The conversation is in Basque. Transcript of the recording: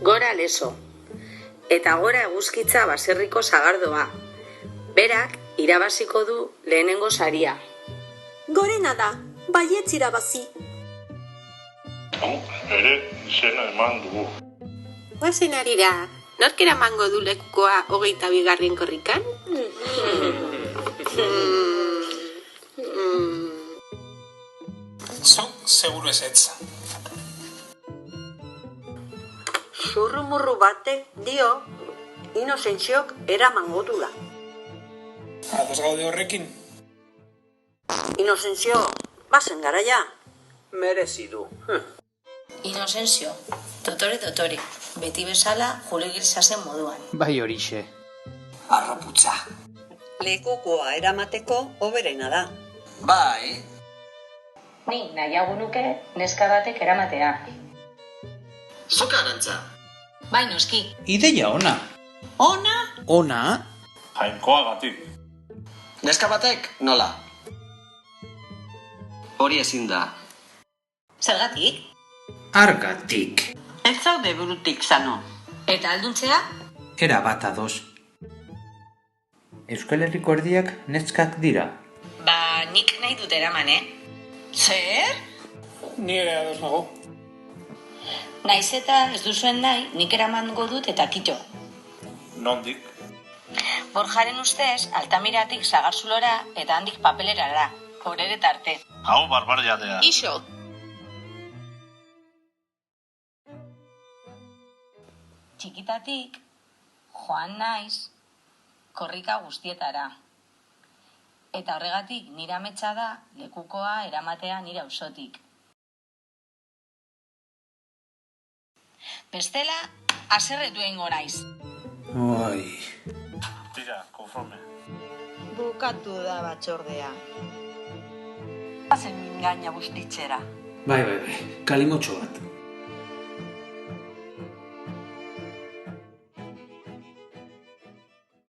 Gora leso. Eta gora eguzkitza baserriko sagardoa. Berak irabaziko du lehenengo saria. Gorena da, baietz irabazi. Ere izena eman dugu. Guazen arira, nork eramango du lekukoa 22. korrikan? Zuk seguru ezetza. Zurrumurru batek dio, Inozentziok eramango dula. Ados gaude horrekin. Inozentzio, bazen garaia. Merezi du. Inozentzio, dotore, beti bezala Julio Iglesiasen moduan. Bai horixe. Arroputza. Lekukoa eramateko hoberena da. Bai. Ni nahiago nuke neska batek eramatea. Zuka arantza. Bai noski. Ideia ona. Ona? Ona? Jainkoagatik. Neska batek nola? Hori ezin da. Zergatik? Argatik. Ez zaude burutik zano. Eta alduntzea? Era bat ados. Euskal Herriko erdiak neskak dira. Ba, nik nahi dut eraman, Zer? Ni ere ados nago. Naiz eta ez duzuen nahi, nik eramango dut eta kito. Nondik? Borjaren ustez, Altamiratik Sagarzulora eta handik papelerara. Horere tarte. Hau barbariadea. Iso. Txikitatik, joan naiz, korrika guztietara. Eta horregatik nire ametsa da lekukoa eramatea nire auzotik. Bestela, haserretu egingo naiz. Oi. Tira, konforme. Bukatu da batzordea. Bazen mingaina bustitzera. Bai, kalimotxo bat.